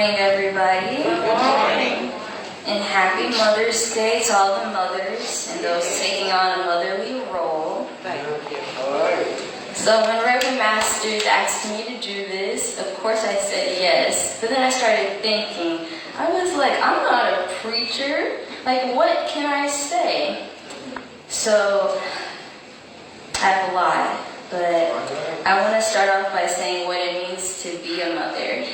morning, everybody. Good morning. And happy Mother's Day to all the mothers and those taking on a motherly role. Thank you. So when Reverend Masters asked me to do this, of course I said yes. But then I started thinking, I was like, I'm not a preacher. Like, what can I say? So I have a lot, but I want to start off by saying what it means to be a mother.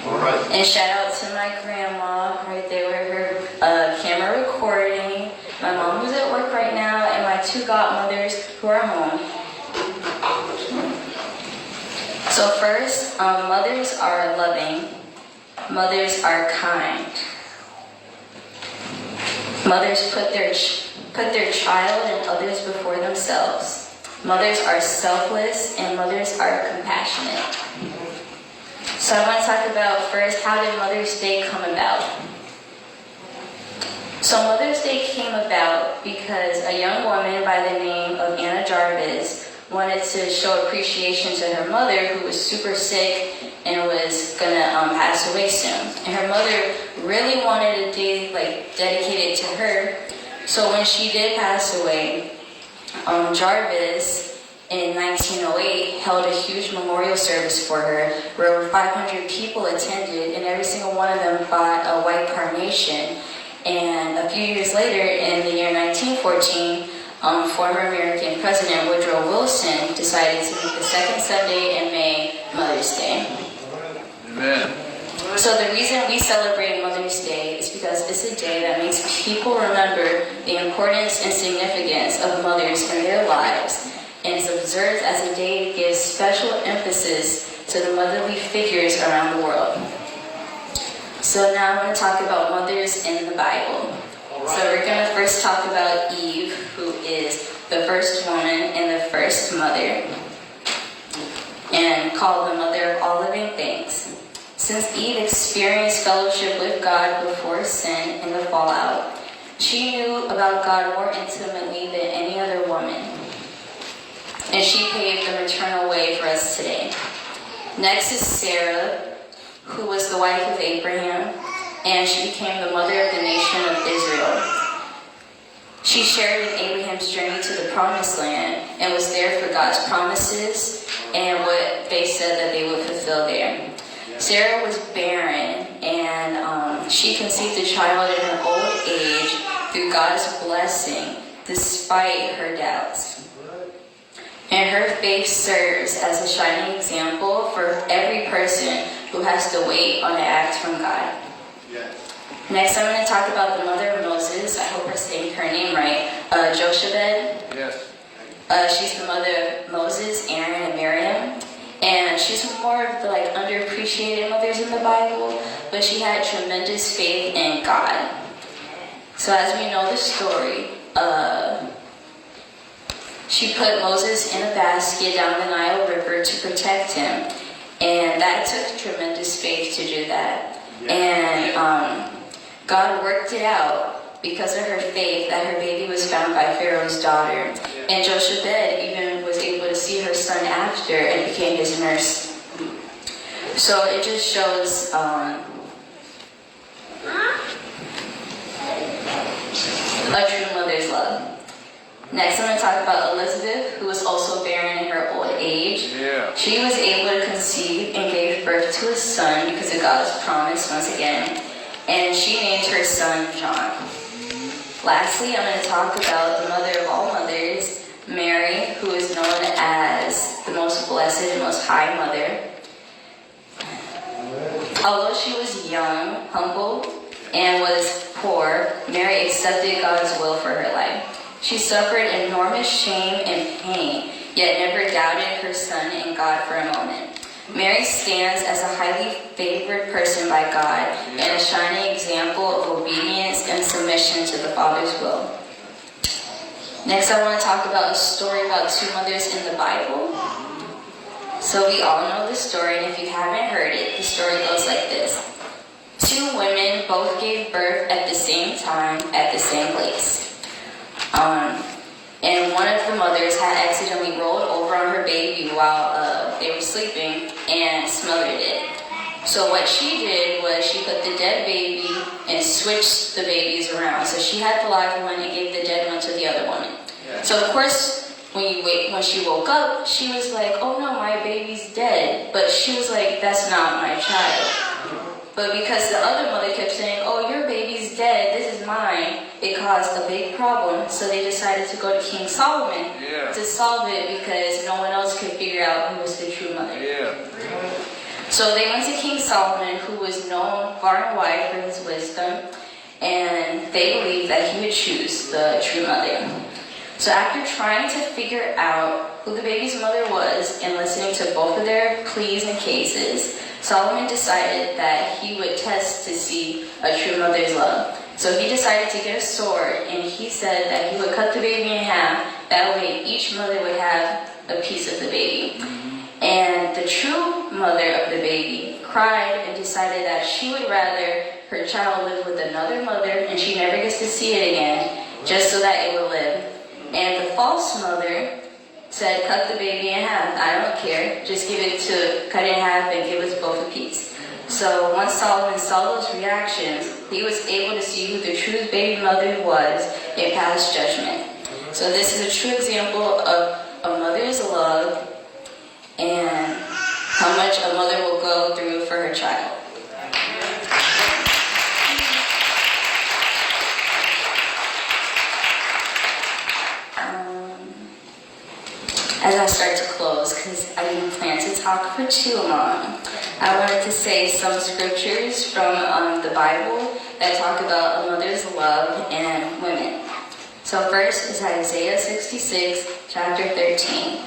And shout out to my grandma right there with her camera recording, my mom who's at work right now, and my two godmothers who are home. So first, mothers are loving. Mothers are kind. Mothers put their child and others before themselves. Mothers are selfless, and mothers are compassionate. So I want to talk about first, how did Mother's Day come about? So Mother's Day came about because a young woman by the name of Anna Jarvis wanted to show appreciation to her mother, who was super sick and was gonna pass away soon. And her mother really wanted a day dedicated to her. So when she did pass away, Jarvis in 1908 held a huge memorial service for her where over 500 people attended, and every single one of them bought a white carnation. And a few years later, in the year 1914, former American President Woodrow Wilson decided to make the second Sunday in May Mother's Day. Amen. So the reason we celebrate Mother's Day is because it's a day that makes people remember the importance and significance of mothers in their lives, and is observed as a day that gives special emphasis to the motherly figures around the world. So now I'm going to talk about mothers in the Bible. So we're going to first talk about Eve, who is the first woman and the first mother, and called the mother of all living things. Since Eve experienced fellowship with God before sin and the fallout, she knew about God more intimately than any other woman. And she paved the maternal way for us today. Next is Sarah, who was the wife of Abraham, and she became the mother of the nation of Israel. She shared in Abraham's journey to the promised land and was there for God's promises and what they said that they would fulfill there. Sarah was barren, and she conceived a child in her old age through God's blessing, despite her doubts. And her faith serves as a shining example for every person who has to wait on an act from God. Next, I'm going to talk about the mother of Moses. I hope I'm saying her name right. Jochebed. Yes. She's the mother of Moses, Aaron, and Miriam. And she's more of the underappreciated mothers in the Bible, but she had tremendous faith in God. So as we know the story, she put Moses in a basket down the Nile River to protect him. And that took tremendous faith to do that. And God worked it out because of her faith that her baby was found by Pharaoh's daughter. And Jochebed even was able to see her son after and became his nurse. So it just shows a true mother's love. Next, I'm going to talk about Elizabeth, who was also barren in her old age. Yeah. She was able to conceive and gave birth to a son because of God's promise once again. And she named her son John. Lastly, I'm going to talk about the mother of all mothers, Mary, who is known as the most blessed and most high mother. Although she was young, humble, and was poor, Mary accepted God's will for her life. She suffered enormous shame and pain, yet never doubted her son and God for a moment. Mary stands as a highly favored person by God and a shining example of obedience and submission to the Father's will. Next, I want to talk about a story about two mothers in the Bible. So we all know the story, and if you haven't heard it, the story goes like this. Two women both gave birth at the same time at the same place. And one of the mothers had accidentally rolled over on her baby while they were sleeping and smothered it. So what she did was she put the dead baby and switched the babies around. So she had the live one and gave the dead one to the other woman. So of course, when she woke up, she was like, "Oh no, my baby's dead." But she was like, "That's not my child." But because the other mother kept saying, "Oh, your baby's dead, this is mine," it caused a big problem. So they decided to go to King Solomon to solve it because no one else could figure out who was the true mother. So they went to King Solomon, who was known far and wide for his wisdom, and they believed that he would choose the true mother. So after trying to figure out who the baby's mother was and listening to both of their pleas and cases, Solomon decided that he would test to see a true mother's love. So he decided to get a sword, and he said that he would cut the baby in half. That way each mother would have a piece of the baby. And the true mother of the baby cried and decided that she would rather her child live with another mother and she never gets to see it again, just so that it would live. And the false mother said, "Cut the baby in half. I don't care. Just cut it in half and give us both a piece." So once Solomon saw those reactions, he was able to see who the true baby mother was and pass judgment. So this is a true example of a mother's love and how much a mother will go through for her child. As I start to close, because I didn't plan to talk for too long, I wanted to say some scriptures from the Bible that talk about a mother's love and women. So first is Isaiah 66, chapter 13.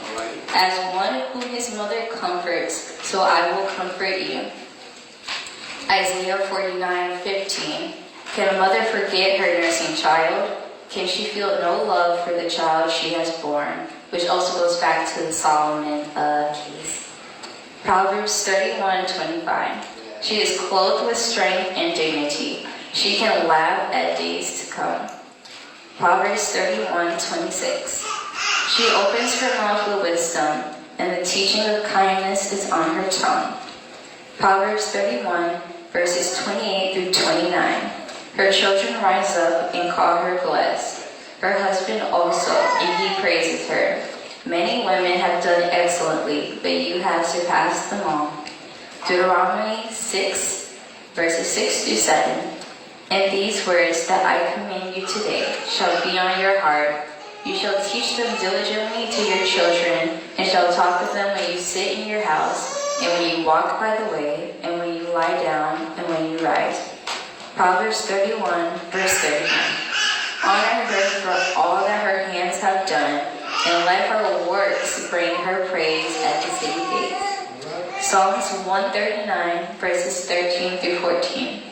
"As one whom his mother comforts, so I will comfort you." Isaiah 49:15. "Can a mother forget her nursing child? Can she feel no love for the child she has borne?" Which also goes back to the Solomon case. Proverbs 31:25. "She is clothed with strength and dignity. She can laugh at days to come." Proverbs 31:26. "She opens her mouth with wisdom, and the teaching of kindness is on her tongue." Proverbs 31, verses 28 through 29. "Her children rise up and call her blessed. Her husband also, and he praises her. Many women have done excellently, but you have surpassed them all." Deuteronomy 6, verses 6 through 7. "And these words that I command you today shall be on your heart. You shall teach them diligently to your children, and shall talk with them when you sit in your house, and when you walk by the way, and when you lie down, and when you rise." Proverbs 31, verse 31. "Honor her for all that her hands have done, and let her works bring her praise at the city gates." Psalms 139, verses 13 through 14.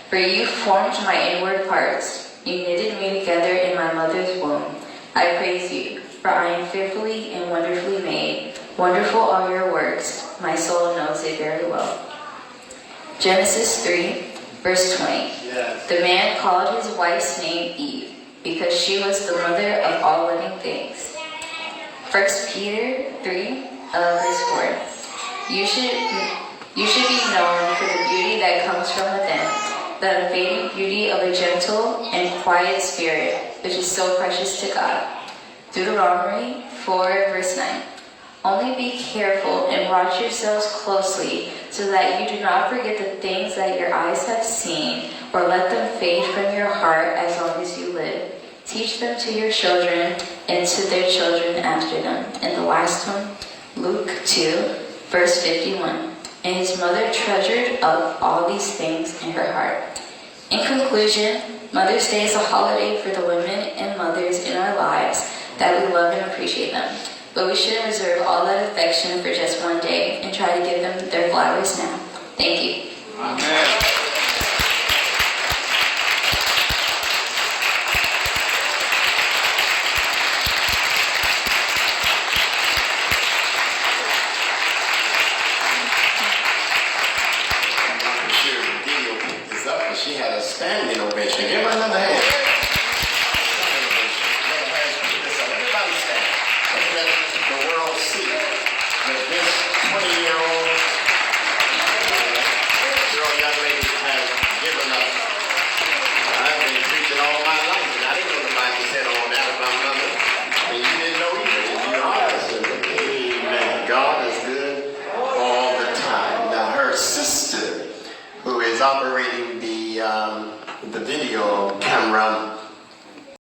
"For you formed my inward parts. You knitted me together in my mother's womb. I praise you, for I am fearfully and wonderfully made. Wonderful are your works. My soul knows it very well." Genesis 3, verse 20. "The man called his wife's name Eve, because she was the mother of all living things." 1 Peter 3, verse 4. You should be known for the beauty that comes from within, the unfading beauty of a gentle and quiet spirit, which is so precious to God." Deuteronomy 4, verse 9. "Only be careful and watch yourselves closely, so that you do not forget the things that your eyes have seen, or let them fade from your heart as long as you live. Teach them to your children and to their children after them." And the last one, Luke 2, verse 51. "And his mother treasured up all these things in her heart." In conclusion, Mother's Day is a holiday for the women and mothers in our lives that we love and appreciate them. But we shouldn't reserve all that affection for just one day and try to give them their flowers now. Thank you. Amen. She had a standing ovation. Give her another hand. Everybody stand. Let the world see that this 20-year-old operating the video camera